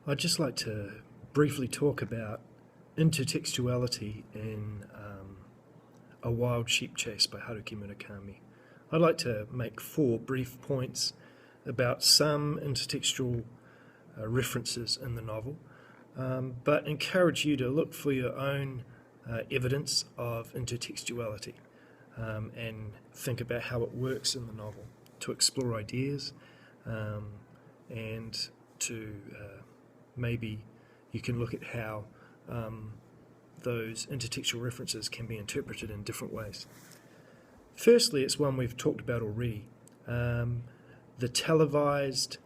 I'd just like to briefly talk about Intertextuality in A Wild Sheep Chase by Haruki Murakami. I'd like to make 4 brief points about some intertextual references in the novel, but encourage you to look for your own evidence of intertextuality and think about how it works in the novel, to explore ideas and to maybe you can look at how those intertextual references can be interpreted in different ways. Firstly, it's one we've talked about already, the televised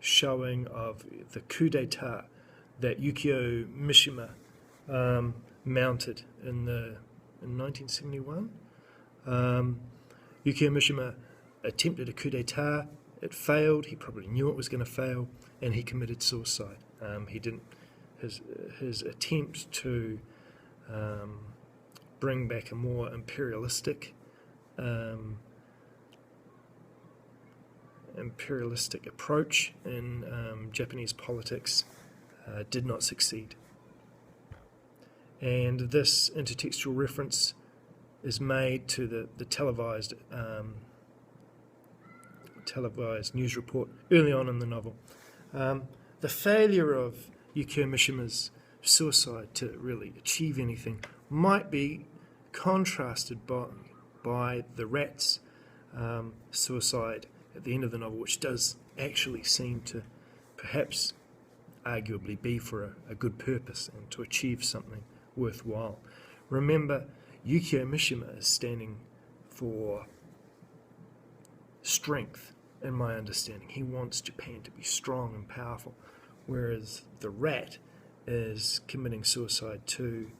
showing of the coup d'etat that Yukio Mishima mounted in 1971. Yukio Mishima attempted a coup d'etat. It failed. He probably knew it was going to fail, and he committed suicide. His attempt to bring back a more imperialistic approach in Japanese politics did not succeed. And this intertextual reference is made to the televised news report early on in the novel. The failure of Yukio Mishima's suicide to really achieve anything might be contrasted by the rat's suicide at the end of the novel, which does actually seem to perhaps arguably be for a good purpose and to achieve something worthwhile. Remember, Yukio Mishima is standing for strength, in my understanding. He wants Japan to be strong and powerful, whereas the rat is committing suicide to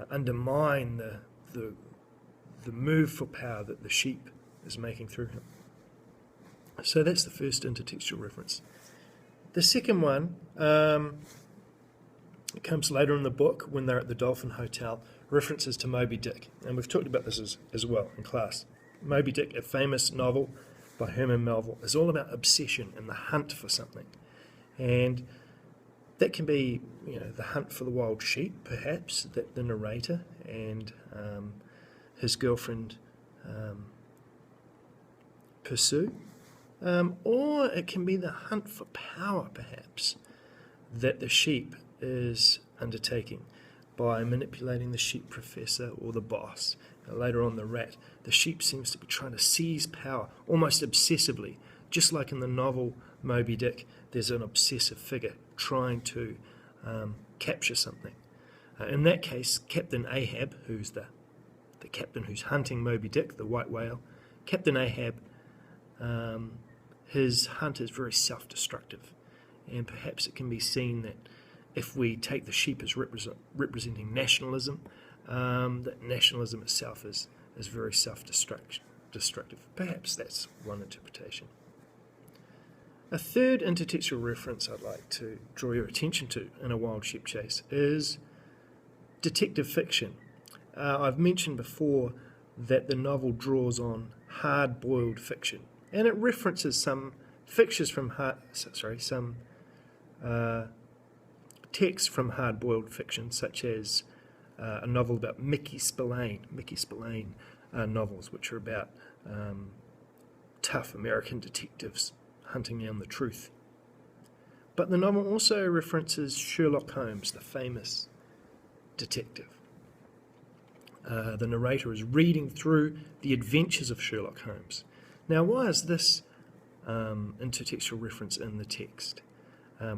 undermine the move for power that the sheep is making through him. So that's the first intertextual reference. The second one it comes later in the book when they're at the Dolphin Hotel, references to Moby Dick, and we've talked about this as well in class. Moby Dick, a famous novel by Herman Melville, is all about obsession and the hunt for something. And that can be, the hunt for the wild sheep, perhaps, that the narrator and his girlfriend pursue. Or it can be the hunt for power, perhaps, that the sheep is undertaking by manipulating the sheep professor or the boss. Later on, the rat. The sheep seems to be trying to seize power, almost obsessively. Just like in the novel Moby Dick, there's an obsessive figure trying to capture something. In that case, Captain Ahab, who's the captain who's hunting Moby Dick, the white whale, Captain Ahab, his hunt is very self-destructive. And perhaps it can be seen that if we take the sheep as representing nationalism, that nationalism itself is very self-destructive. Perhaps that's one interpretation. A third intertextual reference I'd like to draw your attention to in A Wild Sheep Chase is detective fiction. I've mentioned before that the novel draws on hard-boiled fiction, and it references some texts from hard-boiled fiction, such as a novel about Mickey Spillane novels, which are about tough American detectives hunting down the truth. But the novel also references Sherlock Holmes, the famous detective. The narrator is reading through the adventures of Sherlock Holmes. Now, why is this intertextual reference in the text? I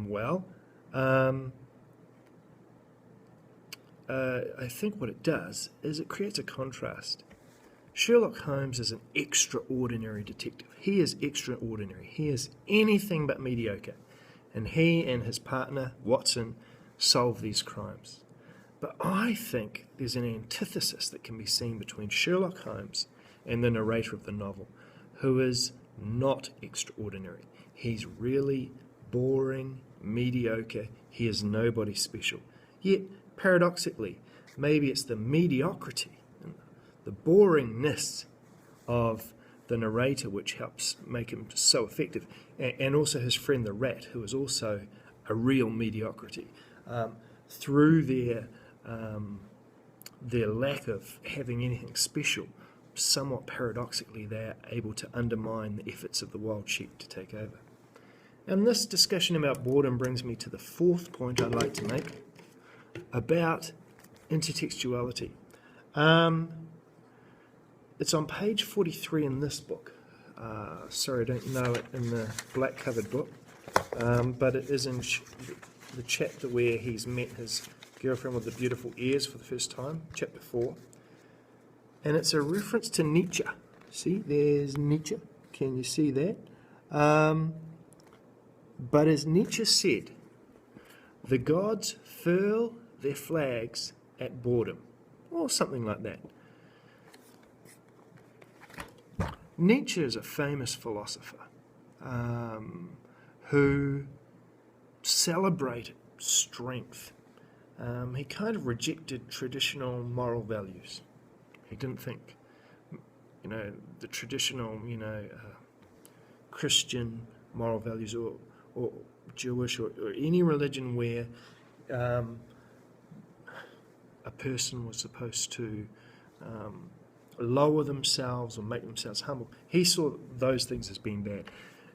think what it does is it creates a contrast. Sherlock Holmes is an extraordinary detective. He is extraordinary. He is anything but mediocre. And he and his partner, Watson, solve these crimes. But I think there's an antithesis that can be seen between Sherlock Holmes and the narrator of the novel, who is not extraordinary. He's really boring, mediocre. He is nobody special. Yet, paradoxically, maybe it's the mediocrity and the boringness of the narrator, which helps make him so effective, and also his friend the rat, who is also a real mediocrity. Through their lack of having anything special, somewhat paradoxically, they are able to undermine the efforts of the wild sheep to take over. And this discussion about boredom brings me to the fourth point I'd like to make about intertextuality. It's on page 43 in this book. Sorry, I don't know it in the black-covered book, but it is in the chapter where he's met his girlfriend with the beautiful ears for the first time, chapter 4. And it's a reference to Nietzsche. See, there's Nietzsche. Can you see that? But as Nietzsche said, the gods furl their flags at boredom, or something like that. Nietzsche is a famous philosopher who celebrated strength. He kind of rejected traditional moral values. He didn't think, the traditional, Christian moral values or Jewish or any religion where a person was supposed to lower themselves or make themselves humble. He saw those things as being bad.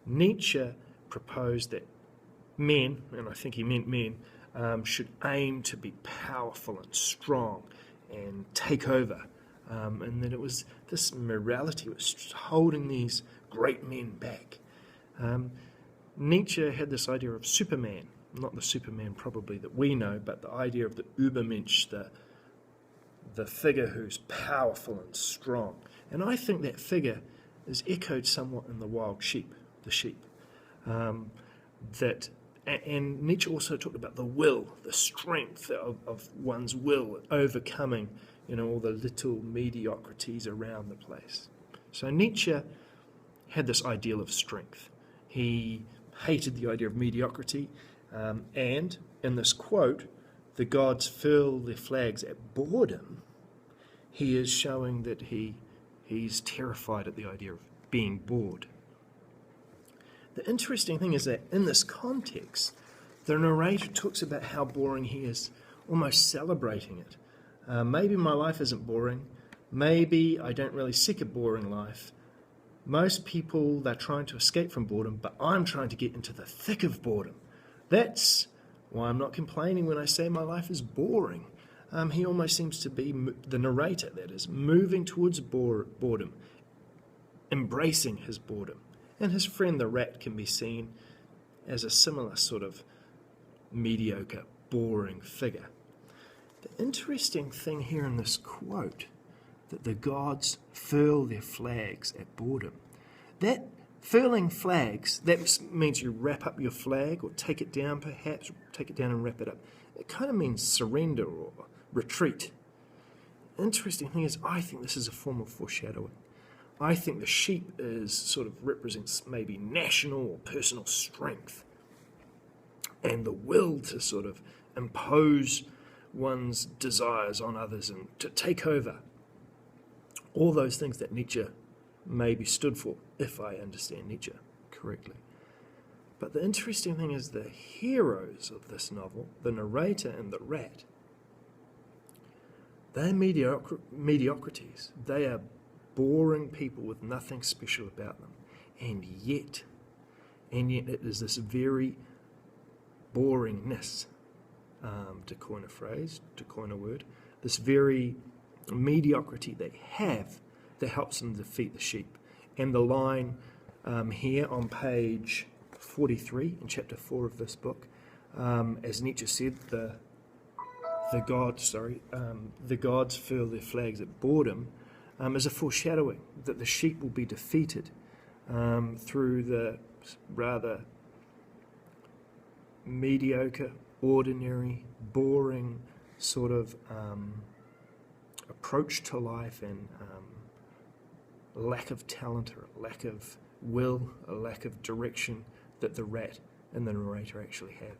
Nietzsche proposed that men, and I think he meant men, should aim to be powerful and strong and take over. And that it was this morality was holding these great men back. Nietzsche had this idea of Superman, not the Superman probably that we know, but the idea of the Übermensch, the figure who's powerful and strong. And I think that figure is echoed somewhat in the wild sheep, the sheep. And Nietzsche also talked about the will, the strength of one's will, overcoming, all the little mediocrities around the place. So Nietzsche had this ideal of strength. He hated the idea of mediocrity, and in this quote, the gods furl their flags at boredom, he is showing that he's terrified at the idea of being bored. The interesting thing is that in this context, the narrator talks about how boring he is, almost celebrating it. Maybe my life isn't boring. Maybe I don't really seek a boring life. Most people, they're trying to escape from boredom, but I'm trying to get into the thick of boredom. That's why I'm not complaining when I say my life is boring. He almost seems to be, the narrator that is, moving towards boredom, embracing his boredom. And his friend the rat can be seen as a similar sort of mediocre, boring figure. The interesting thing here in this quote, that the gods furl their flags at boredom. That furling flags, that means you wrap up your flag or take it down perhaps, take it down and wrap it up. It kind of means surrender or retreat. Interesting thing is, I think this is a form of foreshadowing. I think the sheep represents maybe national or personal strength and the will to sort of impose one's desires on others and to take over. All those things that Nietzsche maybe stood for, if I understand Nietzsche correctly. But the interesting thing is the heroes of this novel, the narrator and the rat, they're mediocrities. They are boring people with nothing special about them. And yet it is this very boringness, to coin a phrase, to coin a word, this very mediocrity they have that helps them defeat the sheep. And the line here on page 43 in chapter 4 of this book, as Nietzsche said, the gods furl their flags at boredom, is a foreshadowing that the sheep will be defeated through the rather mediocre, ordinary, boring sort of approach to life and lack of talent or lack of will, a lack of direction that the rat and the narrator actually have.